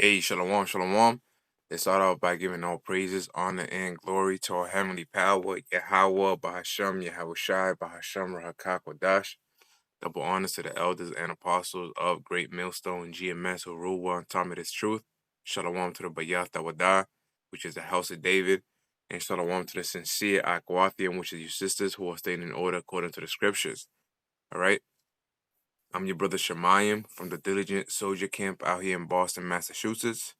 Hey, shalom, shalom. Let's start off by giving all praises, honor, and glory to our heavenly power, Yahawah, Bahasham, Yahawashi, Bahasham, Rawchaa Qadash. Double honors to the elders and apostles of Great Millstone, GMS, who rule well and taught me this truth. Shalom to the Bayat Wadah, which is the house of David. And shalom to the sincere Aquathium, which is your sisters who are staying in order according to the scriptures. All right? I'm your brother Shemayim from the Diligent Soldier Camp out here in Boston, Massachusetts.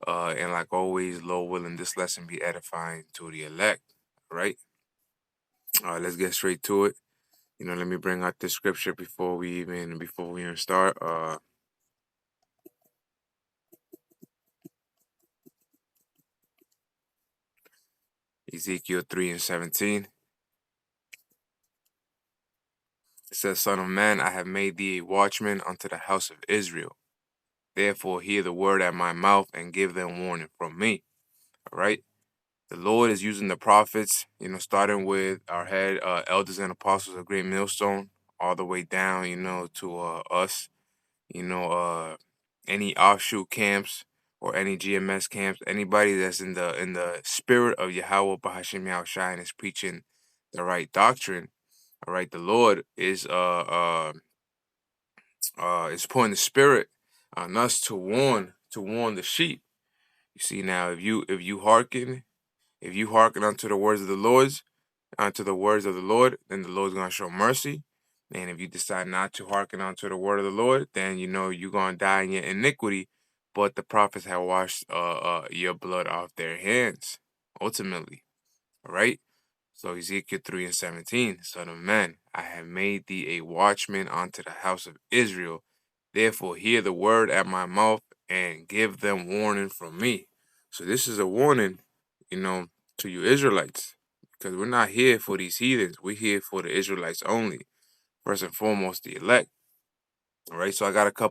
And like always, Lord willing, this lesson be edifying to the elect. All right? Let's get straight to it. Let me bring out this scripture before we even start. Ezekiel 3:17. It says, Son of man, I have made thee a watchman unto the house of Israel. Therefore hear the word at my mouth and give them warning from me. All right? The Lord is using the prophets, starting with our head elders and apostles of Great Millstone, all the way down, to us, any offshoot camps or any GMS camps, anybody that's in the spirit of Yahawah Bahashim Yahawashi and is preaching the right doctrine. All right, the Lord is putting the spirit on us to warn the sheep. You see, now if you hearken unto the words of the Lord, then the Lord's gonna show mercy. And if you decide not to hearken unto the word of the Lord, then you're gonna die in your iniquity. But the prophets have washed your blood off their hands, ultimately. All right. So Ezekiel 3:17, Son of man, I have made thee a watchman unto the house of Israel. Therefore hear the word at my mouth and give them warning from me. So this is a warning, to you Israelites. Because we're not here for these heathens. We're here for the Israelites only. First and foremost, the elect. All right, so I got three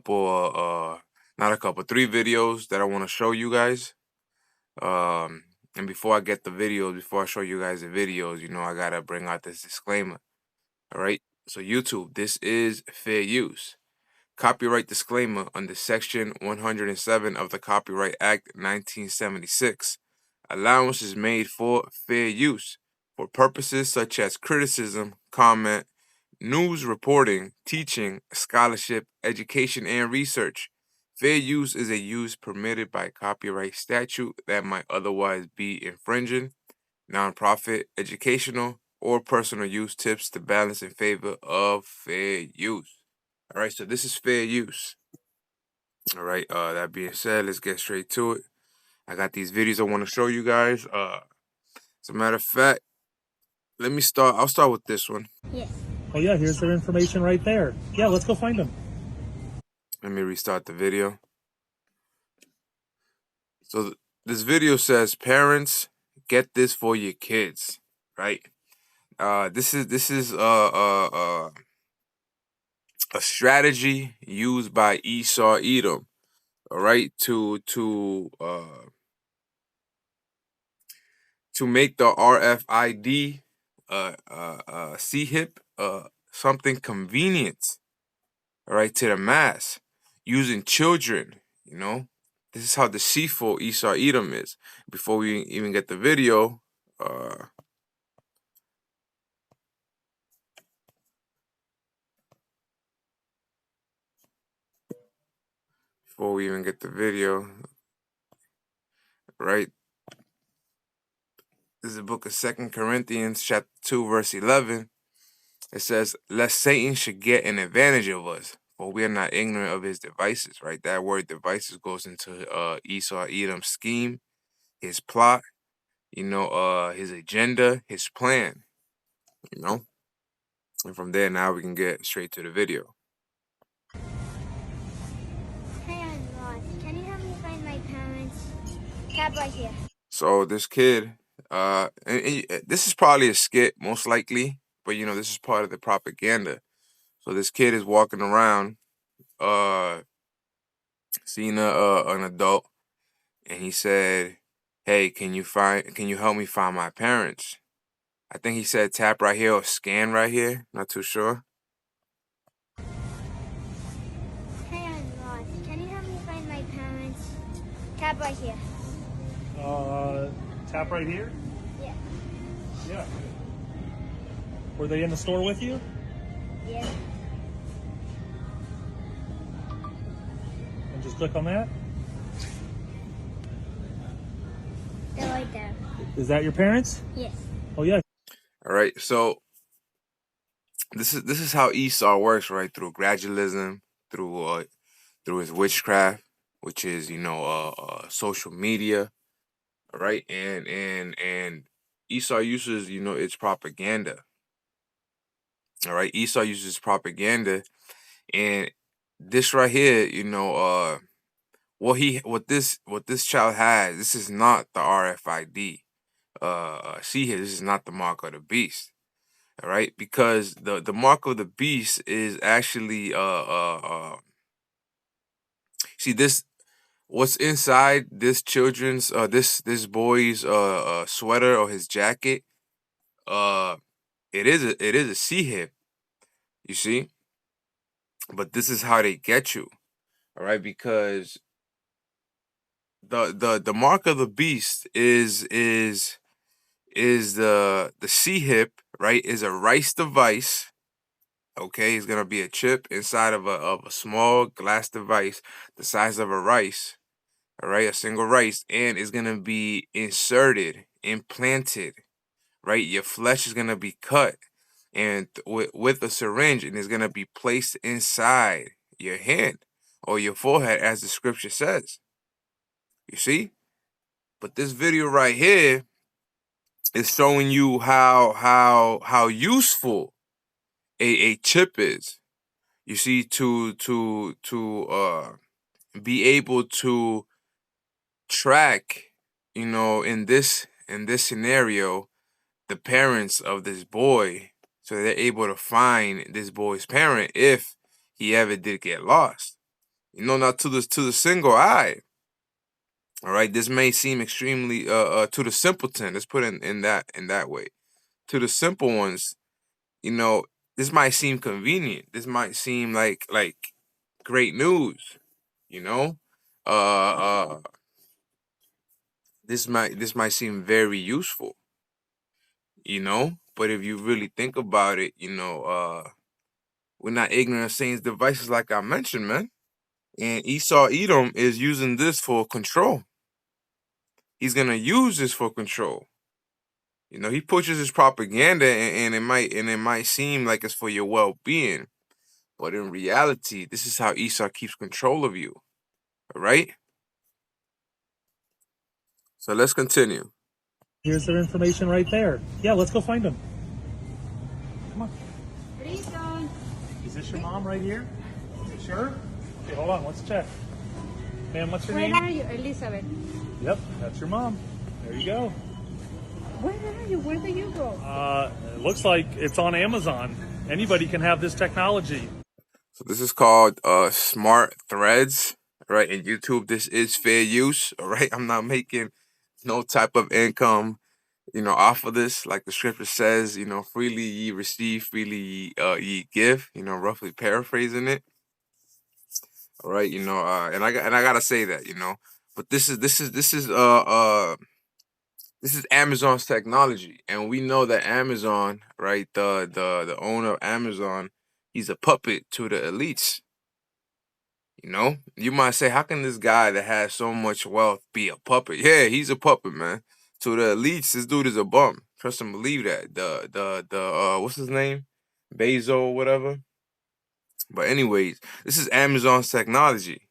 videos that I want to show you guys. And before I show you guys the videos, I gotta bring out this disclaimer. All right, so YouTube, this is fair use. Copyright disclaimer under Section 107 of the Copyright Act 1976. Allowance is made for fair use for purposes such as criticism, comment, news reporting, teaching, scholarship, education, and research. Fair use is a use permitted by copyright statute that might otherwise be infringing. Nonprofit, educational, or personal use tips to balance in favor of fair use. All right, so this is fair use. All right, that being said, let's get straight to it. I got these videos I want to show you guys. As a matter of fact, I'll start with this one. Yes. Oh yeah, here's their information right there. Yeah, let's go find them. Let me restart the video. So this video says, parents, get this for your kids, right? This is a strategy used by Esau Edom, all right, to make the RFID CHIP something convenient, all right, to the mass, using children. This is how deceitful Esau Edom is. Before we even get the video, right? This is the book of 2 Corinthians chapter 2, verse 11. It says, lest Satan should get an advantage of us, for we are not ignorant of his devices, right? That word devices goes into Esau Edom's scheme, his plot, his agenda, his plan, And from there, now we can get straight to the video. Hey, I'm lost. Can you help me find my parents? Tab right here. So this kid, this is probably a skit, most likely, but this is part of the propaganda. So this kid is walking around, seeing an adult, and he said, "Hey, can you help me find my parents?" I think he said tap right here or scan right here. Not too sure. Hey, I'm lost. Can you help me find my parents? tap right here. Tap right here? Yeah. Yeah. Were they in the store with you? Yeah. And just click on that? They're right there. Is that your parents? Yes. Oh, yeah. All right, so this is how Esau works, right? Through gradualism, through his witchcraft, which is social media, all right, and Esau uses its propaganda, all right. Esau uses propaganda, and this right here, what this child has, this is not the RFID. See here, this is not the mark of the beast. All right, because the mark of the beast is actually see this, what's inside this children's this boy's sweater or his jacket, uh it is a sea hip, you see, but this is how they get you, all right, because the mark of the beast is the C hip, right? Is a rice device. Okay, it's gonna be a chip inside of a small glass device the size of a rice. All right, a single rice, and it's gonna be inserted, implanted. Right, your flesh is gonna be cut, and with a syringe, and it's gonna be placed inside your hand or your forehead, as the scripture says. You see, but this video right here is showing you how useful a chip is. You see, to be able to track, in this scenario, the parents of this boy, so they're able to find this boy's parent if he ever did get lost. Not to the single eye. All right, this may seem extremely to the simpleton. Let's put it in that way. To the simple ones, you know, this might seem convenient. This might seem like great news, you know. Uh, this might seem very useful, but if you really think about it, we're not ignorant of Satan's devices, like I mentioned, man. And Esau Edom is using this for control. He's gonna use this for control. He pushes his propaganda, and it might seem like it's for your well-being, but in reality, this is how Esau keeps control of you. All right. So let's continue. Here's their information right there. Yeah, let's go find them. Come on. What are you doing? Is this your mom right here? You sure? Okay, hold on. Let's check. Ma'am, what's your Where name? are you, Elizabeth? Yep, that's your mom. There you go. Where are you? Where do you go? It looks like it's on Amazon. Anybody can have this technology. So this is called smart threads, right? In YouTube, this is fair use. All right. I'm not making no type of income, off of this. Like the scripture says, freely ye receive, freely ye give, roughly paraphrasing it. All right, and I gotta say that, but this is Amazon's technology, and we know that Amazon, right, the owner of Amazon, he's a puppet to the elites. You might say, how can this guy that has so much wealth be a puppet? Yeah, he's a puppet, man. To the elites, this dude is a bum. Trust and believe that. The what's his name? Bezos or whatever. But anyways, this is Amazon's technology.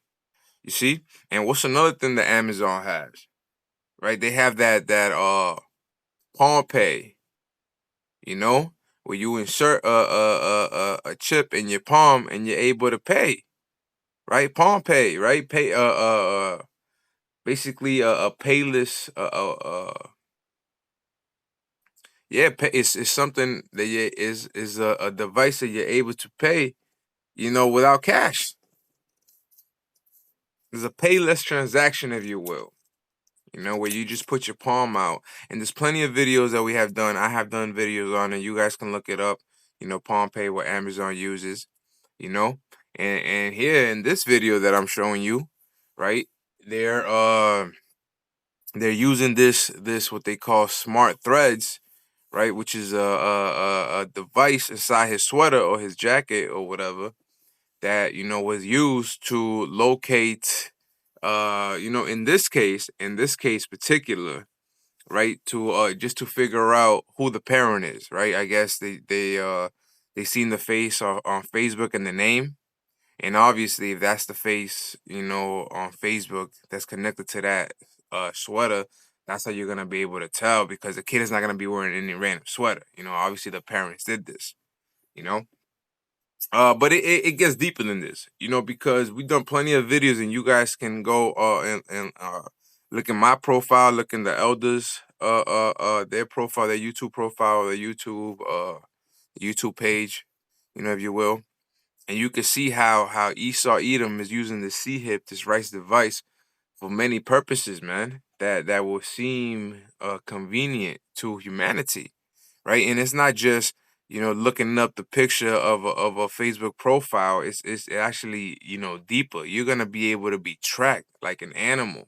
You see? And what's another thing that Amazon has? Right? They have that Palm Pay, where you insert a chip in your palm and you're able to pay. Right? Palm Pay, right? Pay basically a payless yeah, it's something that is a device that you're able to pay, without cash. There's a payless transaction, if you will, where you just put your palm out. And there's plenty of videos that we have done. I have done videos on it. You guys can look it up. Palm Pay, what Amazon uses. And here in this video that I'm showing you, right? they're using this what they call smart threads, right? Which is a device inside his sweater or his jacket or whatever that was used to locate in this case particular, right, to just to figure out who the parent is, right? I guess they seen the face on Facebook and the name, and obviously if that's the face on Facebook that's connected to that sweater, that's how you're gonna be able to tell, because the kid is not gonna be wearing any random sweater. Obviously the parents did this. you know but it gets deeper than this, because we've done plenty of videos, and you guys can go and look in my profile, look in the elders their profile, their YouTube profile, their YouTube page, if you will, and you can see how Esau Edom is using the C hip, this rice device, for many purposes, man, that will seem convenient to humanity, right? And it's not just looking up the picture of a Facebook profile. It's actually deeper. You're gonna be able to be tracked like an animal,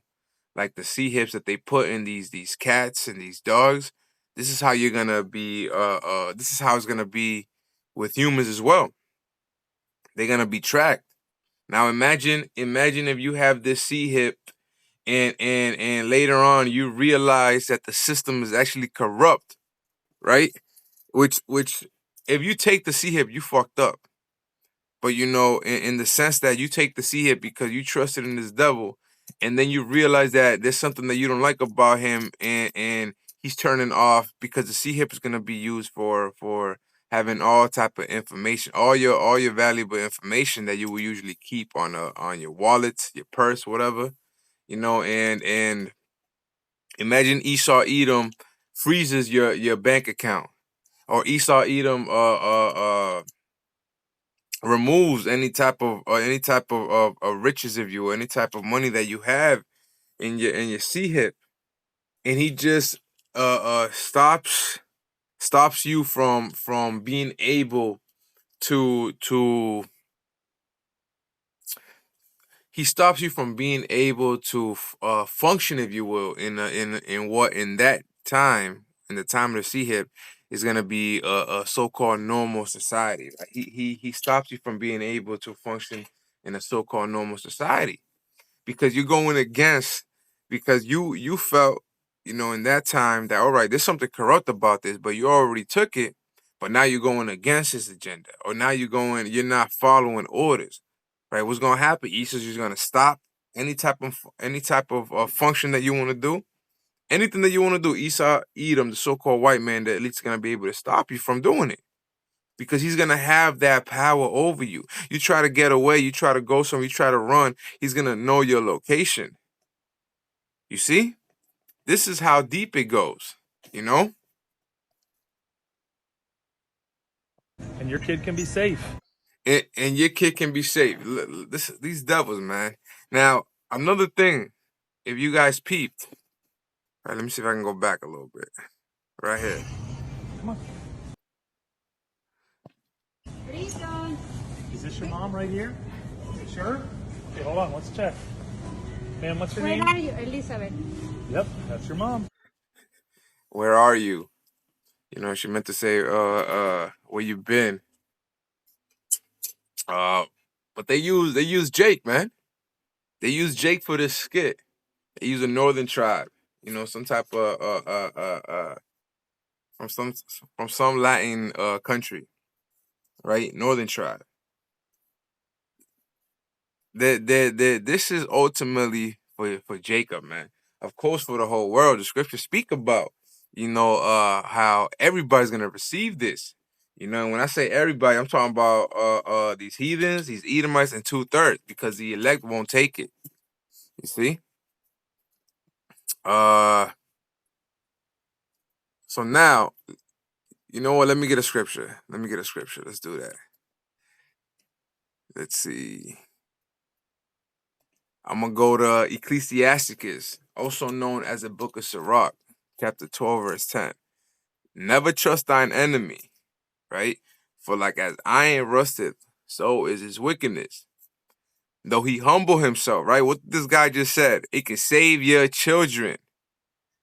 like the C hips that they put in these cats and these dogs. This is how you're gonna be. This is how it's gonna be with humans as well. They're gonna be tracked. Now imagine if you have this C hip, and later on you realize that the system is actually corrupt, right? Which if you take the C hip, you fucked up. But in the sense that you take the C hip because you trusted in this devil, and then you realize that there's something that you don't like about him, and he's turning off, because the C hip is gonna be used for having all type of information, all your valuable information that you will usually keep on your wallet, your purse, whatever. And imagine Esau Edom freezes your bank account, or Esau Edom removes any type of riches of you, or any type of money that you have in your C hip, and he just stops you from being able to he stops you from being able to function, if you will, in that time, in the time of the sea hip, is gonna be a so-called normal society. Right? He stops you from being able to function in a so-called normal society, because you're going against, because you felt in that time that, all right, there's something corrupt about this, but you already took it, but now you're going against his agenda, or now you're not following orders, right? What's going to happen? Esau's just going to stop any type of function that you want to do, anything that you want to do. Esau Edom, the so-called white man, that at least going to be able to stop you from doing it, because he's gonna have that power over you. You try to get away, you try to go somewhere, you try to run, he's gonna know your location. You see? This is how deep it goes, you know? And your kid can be safe. And your kid can be safe. These devils, man. Now, another thing, if you guys peeped, all right, let me see if I can go back a little bit. Right here. Come on. What are you doing? Is this your mom right here? You sure? Okay, hold on. Let's check. Ma'am, what's your Where name? are you, Elizabeth? Yep, that's your mom. Where are you? She meant to say, where you been? But they use Jake, man. They use Jake for this skit. They use a northern tribe, some type of from some Latin country, right? Northern tribe. This is ultimately for Jacob, man. Of course, for the whole world. The scriptures speak about, how everybody's gonna receive this. When I say everybody, I'm talking about these heathens, these Edomites, and 2/3, because the elect won't take it. You see? Uh so now, you know what? Let me get a scripture. Let's do that. Let's see. I'm gonna go to Ecclesiasticus, also known as the Book of Sirach, chapter 12, verse 10. Never trust thine enemy, right? For like as iron rusteth, so is his wickedness. though he humble himself, right? What this guy just said, it can save your children,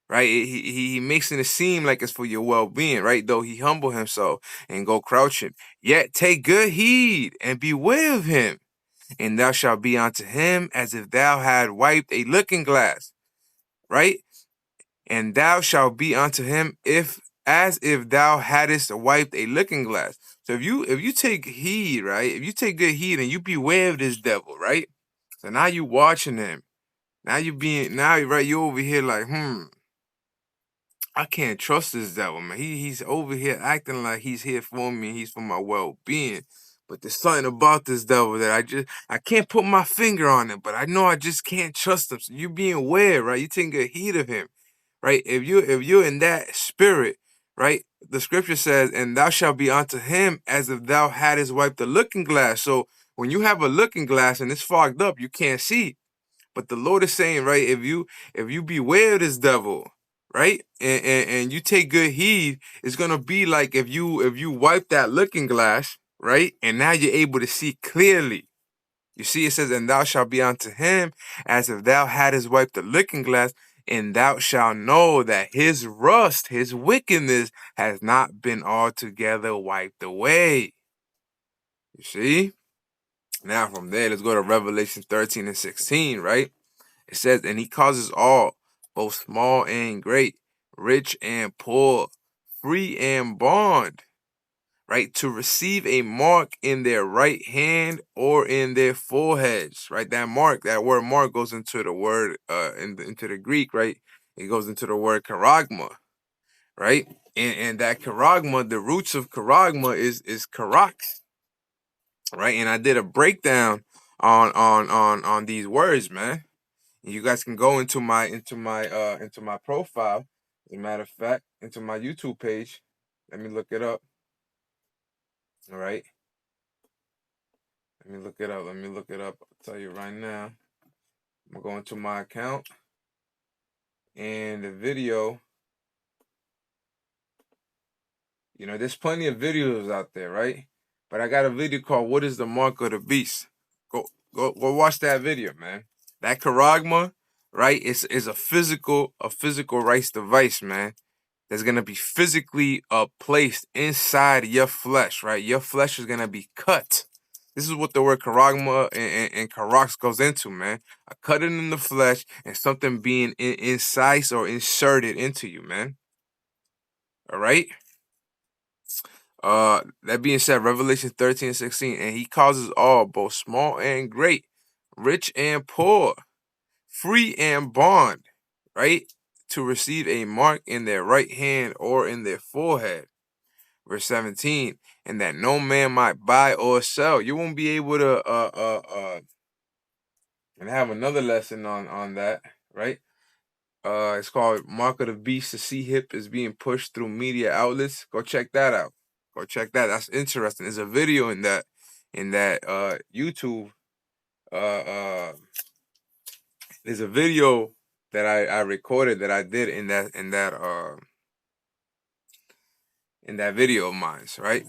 right? He makes it seem like it's for your well-being, right? Though he humble himself and go crouching. Yet take good heed and beware of him, and thou shalt be unto him as if thou had wiped a looking glass, right? And thou shalt be unto him as if thou hadst wiped a looking glass. So if you take heed, right? If you take good heed and you beware of this devil, right? So now you watching him. Right, you over here like, I can't trust this devil, man. He's over here acting like he's here for me, he's for my well-being. But there's something about this devil that I can't put my finger on it, but I know I just can't trust him. So you being aware, right? You taking good heed of him, right? If you're in that spirit, right? The scripture says, and thou shalt be unto him as if thou hadst wiped the looking glass. So when you have a looking glass and it's fogged up, you can't see. But the Lord is saying, right, if you beware of this devil, right, and you take good heed, it's gonna be like if you wipe that looking glass, right, and now you're able to see clearly. You see, it says, and thou shalt be unto him as if thou hadst wiped the looking glass, and thou shalt know that his rust, his wickedness, has not been altogether wiped away. You see? Now from there, let's go to Revelation 13 and 16, right? It says, and he causes all, both small and great, rich and poor, free and bond, right, to receive a mark in their right hand or in their foreheads, right? That mark, that word mark goes into the word, into the Greek, right? It goes into the word charagma, right? And that charagma, the roots of charagma is karax, right? And I did a breakdown on these words, man. You guys can go into my profile. As a matter of fact, into my YouTube page. Let me look it up. All right. Let me look it up. I'll tell you right now. I'm gonna go into my account and the video. You know, there's plenty of videos out there, right? But I got a video called "What is the Mark of the Beast?" Go watch that video, man. That charagma, right? Is a physical rice device, man. That's gonna be physically placed inside your flesh, right? Your flesh is gonna be cut. This is what the word charagma and karax goes into, man. A cutting in the flesh and something being incised or inserted into you, man. All right. That being said, Revelation 13 and 16, and he causes all, both small and great, rich and poor, free and bond, right, to receive a mark in their right hand or in their forehead. Verse 17, and that no man might buy or sell. You won't be able to and have another lesson on that, right? It's called Mark of the Beast. The C-hip is being pushed through media outlets. Go check that out. Go check that. That's interesting. There's a video in that YouTube. There's a video that I recorded that I did in that video of mine, right?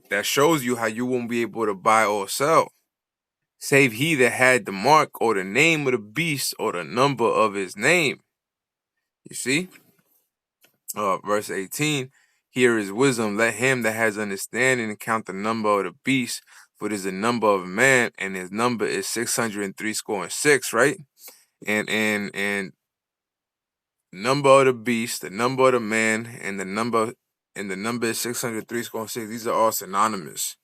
That shows you how you won't be able to buy or sell, save he that had the mark or the name of the beast or the number of his name. You see? Verse 18, here is wisdom. Let him that has understanding count the number of the beast, for it is the number of man, and his number is 603 score and 6, right? And number of the beast, the number of the man, and the number is 603 score and 6. These are all synonymous.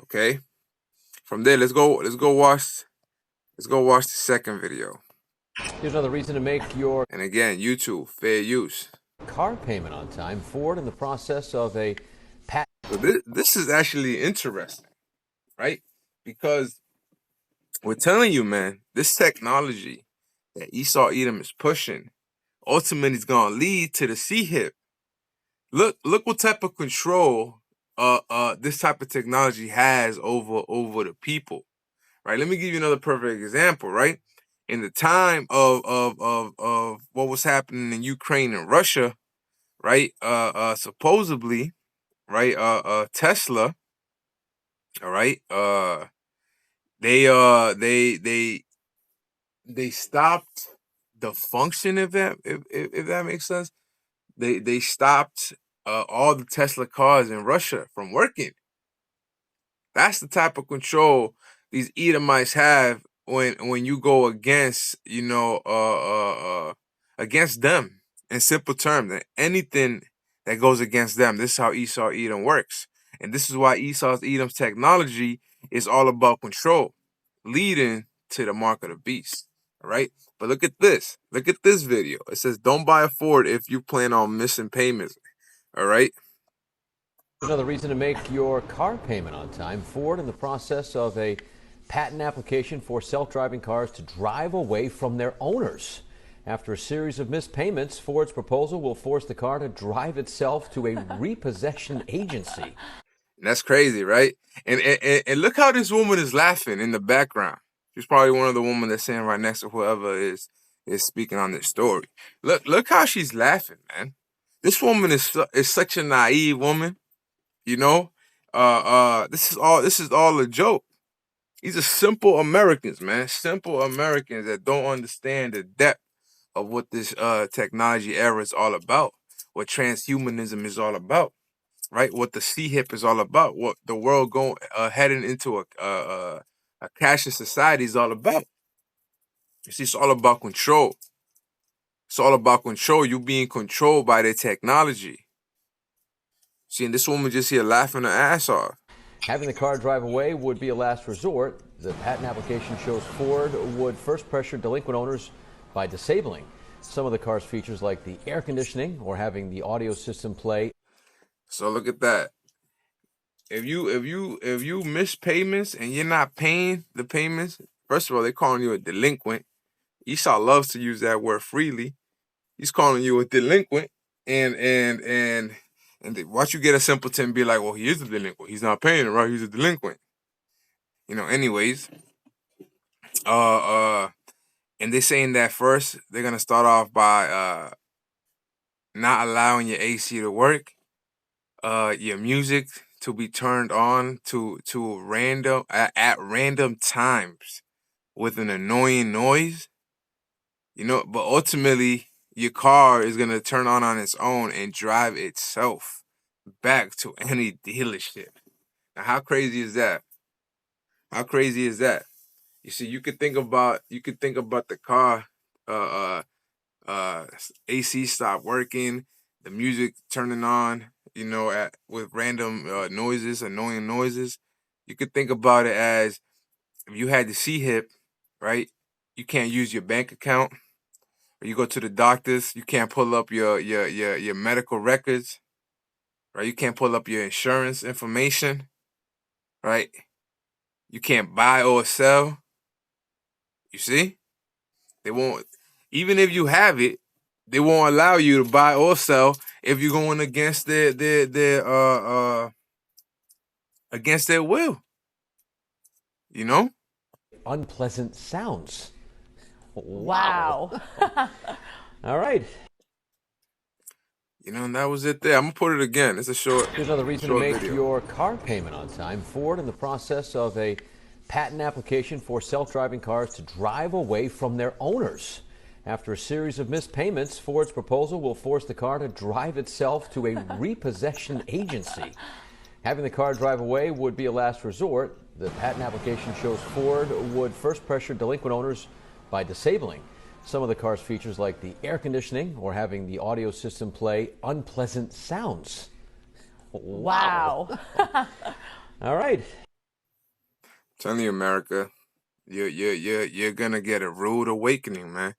Okay? From there, let's go watch the second video. Here's another reason to make your And again, YouTube, fair use. car payment on time. Ford in the process of a patent. So this is actually interesting, right? Because we're telling you, man, this technology that Esau Edom is pushing ultimately is gonna lead to the C-hip. Look what type of control this type of technology has over the people. Right? Let me give you another perfect example, right? In the time of what was happening in Ukraine and Russia, right? Supposedly, right, Tesla, all right, they stopped the function, if that makes sense. They stopped all the Tesla cars in Russia from working. That's the type of control these Edomites have when you go against, against them. In simple terms, that anything that goes against them, this is how Esau Edom works. And this is why Esau's Edom's technology is all about control, leading to the mark of the beast. All right. But look at this. Look at this video. It says, don't buy a Ford if you plan on missing payments. All right. Another reason to make your car payment on time. Ford in the process of a patent application for self-driving cars to drive away from their owners. After a series of missed payments, Ford's proposal will force the car to drive itself to a repossession agency. And that's crazy, right? And look how this woman is laughing in the background. She's probably one of the women that's sitting right next to whoever is speaking on this story. Look how she's laughing, man. This woman is such a naive woman. You know, this is all a joke. These are simple Americans, man. Simple Americans that don't understand the depth of what this technology era is all about, what transhumanism is all about, right? What the C-hip is all about, what the world going heading into a cashless society is all about. You see, it's all about control. It's all about control. You being controlled by the technology. See, and this woman just here laughing her ass off. Having the car drive away would be a last resort. The patent application shows Ford would first pressure delinquent owners by disabling some of the car's features like the air conditioning or having the audio system play. So look at that. If you miss payments and you're not paying the payments, first of all, they're calling you a delinquent. Esau loves to use that word freely. He's calling you a delinquent, and once you get a simpleton be like, well, he is a delinquent. He's not paying it, right? He's a delinquent. Anyways, and they're saying that first they're gonna start off by not allowing your AC to work, your music to be turned on to random at random times with an annoying noise. But ultimately your car is gonna turn on its own and drive itself back to any dealership. Now, how crazy is that? How crazy is that? You see, you could think about the car, uh, AC stop working, the music turning on, with random noises, annoying noises. You could think about it as if you had the C-hip, right? You can't use your bank account, or you go to the doctors, you can't pull up your medical records, right? You can't pull up your insurance information, right? You can't buy or sell. You see? They won't, even if you have it, they won't allow you to buy or sell if you're going against their against their will. Unpleasant sounds. Wow. All right. And that was it there. I'm gonna put it again. It's a short. Here's another reason to make video. your car payment on time. Ford in the process of a patent application for self-driving cars to drive away from their owners. After a series of missed payments, Ford's proposal will force the car to drive itself to a repossession agency. Having the car drive away would be a last resort. The patent application shows Ford would first pressure delinquent owners by disabling some of the car's features like the air conditioning or having the audio system play unpleasant sounds. Wow. All right. Telling you, America, you're gonna get a rude awakening, man,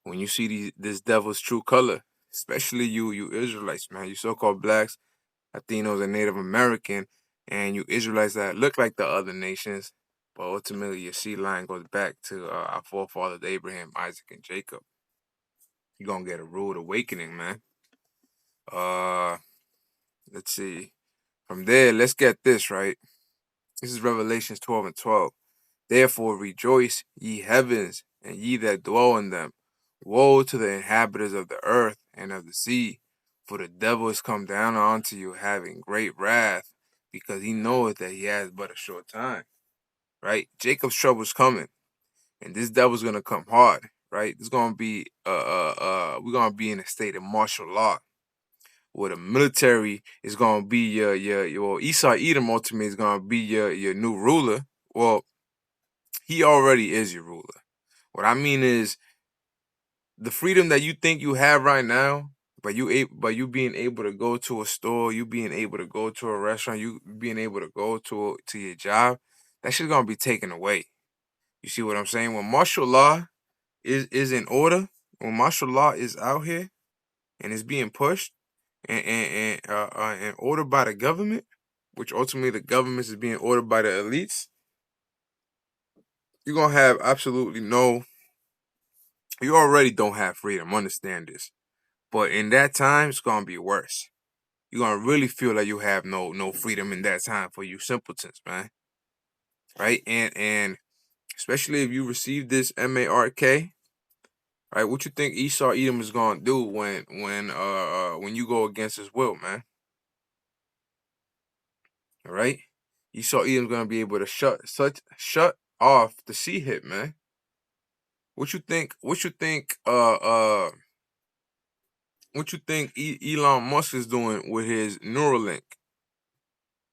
when you see this devil's true color. Especially you Israelites, man. You so-called blacks, Latinos, and Native American, and you Israelites that look like the other nations, but ultimately your seed line goes back to our forefathers Abraham, Isaac, and Jacob. You're gonna get a rude awakening, man. Let's see. From there, let's get this right. This is Revelations 12:12. Therefore rejoice, ye heavens, and ye that dwell in them. Woe to the inhabitants of the earth and of the sea, for the devil is come down unto you, having great wrath, because he knoweth that he has but a short time. right? Jacob's trouble's coming, and this devil's gonna come hard, right? It's gonna be we're gonna be in a state of martial law, where the military is gonna be your Esau Edom ultimately is gonna be your new ruler. Well, he already is your ruler. What I mean is the freedom that you think you have right now, but you being able to go to a store, you being able to go to a restaurant, you being able to go to your job, that shit's gonna be taken away. You see what I'm saying? When martial law is in order, when martial law is out here and is being pushed and ordered by the government, which ultimately the government is being ordered by the elites, you're gonna have absolutely no. You already don't have freedom. Understand this, but in that time, it's gonna be worse. You're gonna really feel like you have no freedom in that time for you simpletons, man. Right? And especially if you receive this mark, right? What you think Esau Edom is gonna do when you go against his will, man? All right? Esau Edom's gonna be able to shut off the sea hit, man. What you think? What you think Elon Musk is doing with his Neuralink?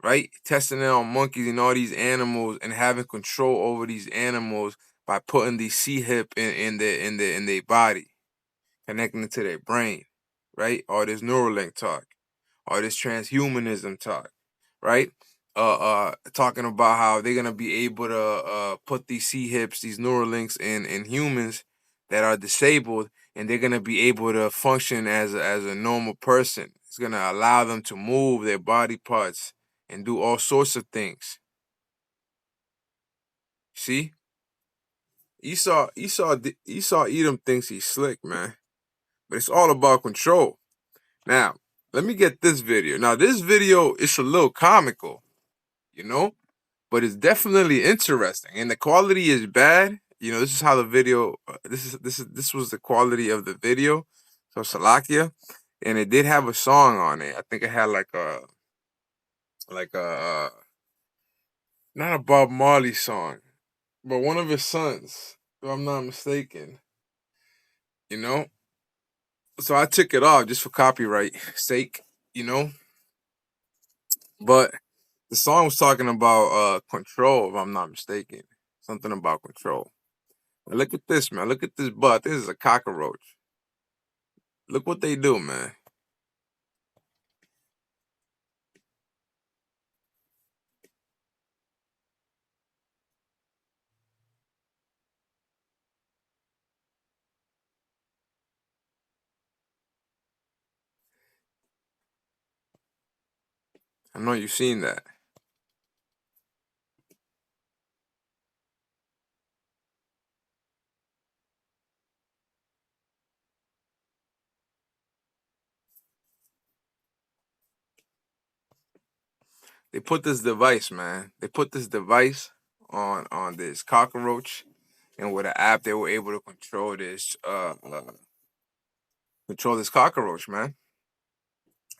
Right? Testing it on monkeys and all these animals and having control over these animals by putting the C hip in their body, connecting it to their brain, right? All this Neuralink talk, all this transhumanism talk, right? Talking about how they're gonna be able to put these C hips, these Neuralinks in humans that are disabled, and they're gonna be able to function as a normal person. It's gonna allow them to move their body parts and do all sorts of things. See, Esau Edom thinks he's slick, man, but it's all about control. Now, let me get this video. Now, this video is a little comical, you know, but it's definitely interesting, and the quality is bad. You know, this is how the video. This was the quality of the video. So Salakia, and it did have a song on it. I think it had like a not a Bob Marley song, but one of his sons, if I'm not mistaken. You know, so I took it off just for copyright sake. You know, but the song was talking about control, if I'm not mistaken. Something about control. Now look at this, man. Look at this butt. This is a cockroach. Look what they do, man. I know you've seen that. They put this device, man. They put this device on this cockroach, and with an app, they were able to control this cockroach, man.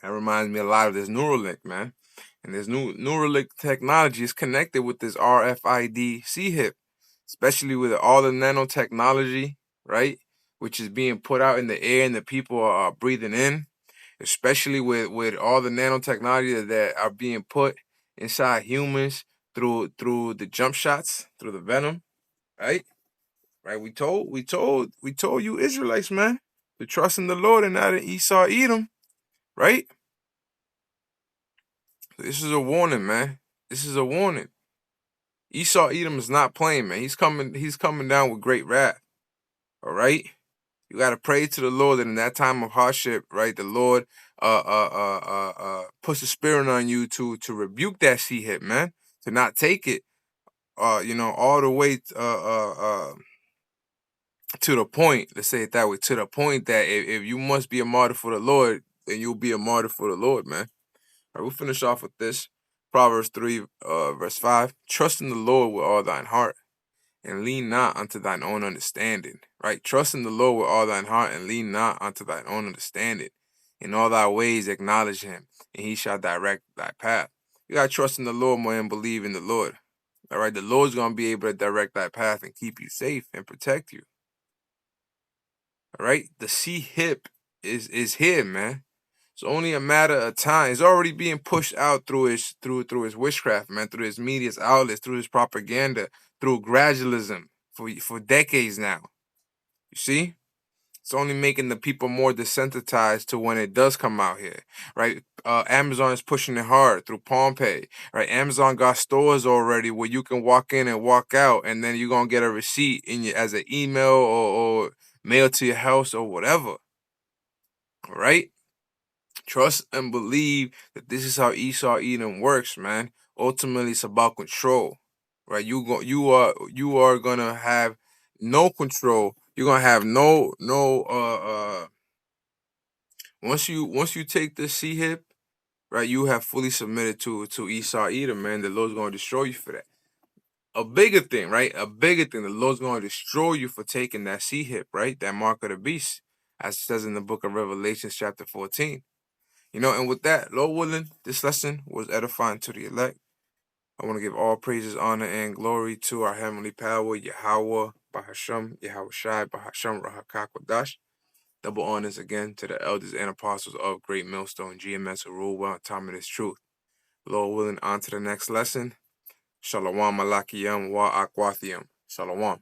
That reminds me a lot of this Neuralink, man. And this new Neuralink technology is connected with this RFID C hip, especially with all the nanotechnology, right? Which is being put out in the air and the people are breathing in, especially with all the nanotechnology that are being put inside humans through the jump shots, through the venom, right? Right? We told you Israelites, man, to trust in the Lord and not in Esau Edom, right? This is a warning, man. This is a warning. Esau Edom is not playing, man. He's coming down with great wrath. All right? You gotta pray to the Lord that in that time of hardship, right, the Lord puts a spirit on you to rebuke that sea hit, man. To not take it all the way to the point, let's say it that way, to the point that if you must be a martyr for the Lord, then you'll be a martyr for the Lord, man. All right, we'll finish off with this. Proverbs 3, verse 5. Trust in the Lord with all thine heart, and lean not unto thine own understanding. Right? Trust in the Lord with all thine heart, and lean not unto thine own understanding. In all thy ways acknowledge him, and he shall direct thy path. You gotta trust in the Lord more and believe in the Lord. All right, the Lord's gonna be able to direct that path and keep you safe and protect you. All right, the C hip is here, man. It's only a matter of time. It's already being pushed out through his witchcraft, man, through his media outlets, through his propaganda, through gradualism for decades now. You see? It's only making the people more desensitized to when it does come out here, right? Amazon is pushing it hard through Pompeii, right? Amazon got stores already where you can walk in and walk out, and then you're gonna get a receipt in your as an email or mail to your house or whatever, all right? Trust and believe that this is how Esau Edom works, man. Ultimately, it's about control, right? You are gonna have no control. You're gonna have no. Once you take the C hip, right, you have fully submitted to Esau Edom, man. The Lord's gonna destroy you for that. A bigger thing, right? A bigger thing. The Lord's gonna destroy you for taking that C hip, right? That mark of the beast, as it says in the book of Revelation, chapter 14. You know, and with that, Lord willing, this lesson was edifying to the elect. I want to give all praises, honor, and glory to our heavenly power, Yahawah, Bahasham, Yahawashi, Bahasham, Rawchaa Qadash. Double honors again to the elders and apostles of Great Millstone GMS who rule well in time of this truth. Lord willing, on to the next lesson. Shalom Malakiam wa Akwathiam. Shalom.